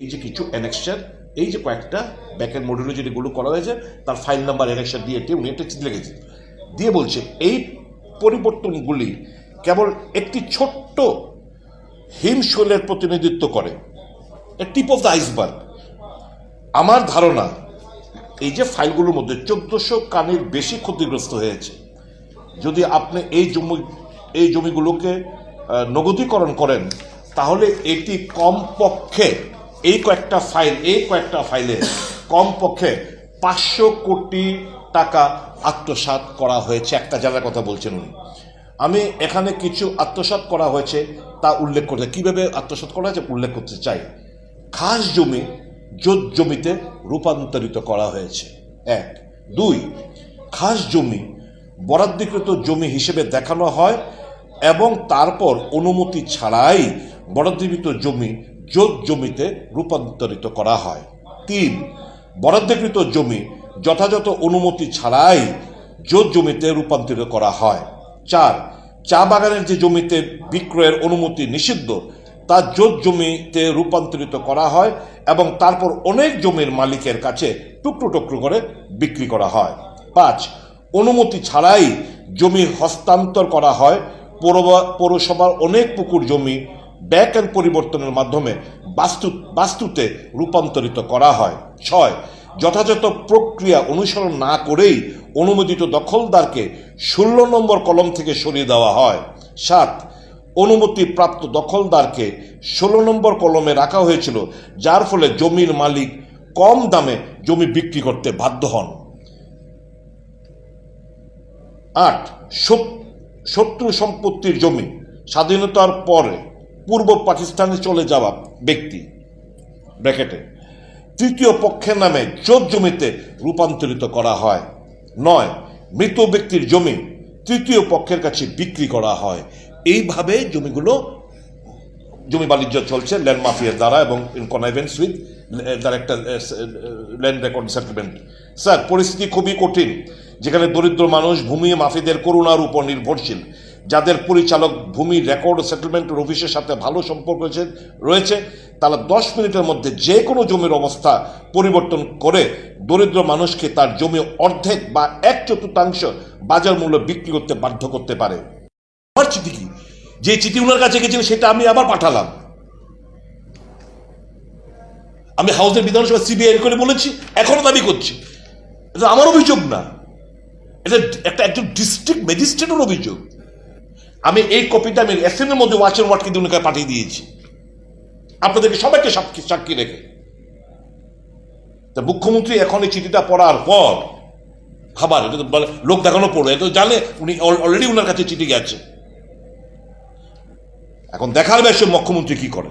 এই যে কিছু অ্যানেক্সার, এই যে কয়েকটা ব্যাকের মডিউলে যেগুলো করা হয়েছে তার ফাইল নাম্বার অ্যানেক্সার দিয়ে উনি একটা চিঠি লিখেছে, দিয়ে বলছে এই পরিবর্তনগুলি কেবল একটি ছোট্ট হিমশৈলের প্রতিনিধিত্ব করে, টিপ অফ দ্য আইসবার্গ। আমার ধারণা এই যে ফাইলগুলোর মধ্যে 1400 কানির বেশি ক্ষতিগ্রস্ত হয়েছে। যদি আপনি এই জমিগুলোকে নগদীকরণ করেন তাহলে এটি কমপক্ষে এই কয়েকটা ফাইলে কমপক্ষে 500 কোটি টাকা আত্মসাৎ করা হয়েছে, একটা জায়গার কথা বলছেন উনি। আমি এখানে কিছু আত্মসাৎ করা হয়েছে তা উল্লেখ করতে, কিভাবে আত্মসাৎ করা হয়েছে উল্লেখ করতে চাই। খাস জমি জোত জমিতে রূপান্তরিত করা হয়েছে, 1। 2, খাস জমি বরাদ্দকৃত জমি হিসেবে দেখানো হয় এবং তারপর অনুমতি ছাড়াই বরাদ্দকৃত জমি জোত জমিতে রূপান্তরিত করা হয়। 3, বরাদ্দকৃত জমি যথাযথ অনুমতি ছাড়াই জোত জমিতে রূপান্তরিত করা হয়। 4, চা বাগানের যে জমিতে বিক্রয়ের অনুমতি নিষিদ্ধ তা জোত জমিতে রূপান্তরিত করা হয় এবং তারপর অনেক জমির মালিকের কাছে টুকরো টুকরো করে বিক্রি করা হয়। 5, অনুমতি ছাড়াই জমি হস্তান্তর করা হয়। পৌরসভার অনেক পুকুর জমি ব্যাক এন্ড পরিবর্তনের মাধ্যমে বাস্তুতে রূপান্তরিত করা হয়। 6, যথাযথ প্রক্রিয়া অনুসরণ না করেই অনুমোদিত দখলদারকে 16 নম্বর কলম থেকে সরিয়ে দেওয়া হয়। 7, অনুমতি প্রাপ্ত দখলদারকে 16 নম্বর কলমে রাখা হয়েছিল, যার ফলে জমির মালিক কম দামে জমি বিক্রি করতে বাধ্য হন। 8, শত্রু সম্পত্তির জমি স্বাধীনতার পরে পূর্ব পাকিস্তানে চলে যাওয়া ব্যক্তি ব্র্যাকেটে তৃতীয় পক্ষের নামে জোত জমিতে রূপান্তরিত করা হয়। 9, মৃত ব্যক্তির জমি তৃতীয় পক্ষের কাছে বিক্রি করা হয়। এইভাবে জমি বাণিজ্য চলছে ল্যান্ড মাফিয়ার দ্বারা এবং in connivance with director land record settlement. Sir, পরিস্থিতি খুবই কঠিন, যেখানে দরিদ্র মানুষ ভূমি মাফিদের করুণার উপর নির্ভরশীল, যাদের পরিচালক ভূমি রেকর্ড সেটেলমেন্টের অফিসের সাথে ভালো সম্পর্ক রয়েছে, তারা 10 মিনিটের মধ্যে যে কোনো জমির অবস্থা পরিবর্তন করে দরিদ্র মানুষকে তার জমি অর্ধেক বা 1/4 বাজার মূল্য বিক্রি করতে বাধ্য করতে পারে। আমার চিঠি কি, যে চিঠি ওনার কাছে গেছিল সেটা আমি আবার পাঠালাম। আমি হাউসের বিধানসভা সিবিআই করে বলেছি, এখনো দাবি করছি। এটা আমার অভিযোগ না, এটা একজন ডিস্ট্রিক্ট ম্যাজিস্ট্রেটের অভিযোগ। আমি এই কপিটা আমি এসএনের মধ্যে ওয়াচের ওয়ার্ডকে দুনিয়াকে পাঠিয়ে দিয়েছি, আপনাদেরকে সবাইকে সাক্ষী রেখে। তা মুখ্যমন্ত্রী এখন এই চিঠিটা পড়ার পর খাবার এটা বলে লোক দেখানো পড়বে, এটা জানে উনি অলরেডি ওনার কাছে চিঠি গেছে। এখন দেখার বিষয় মুখ্যমন্ত্রী কি করে।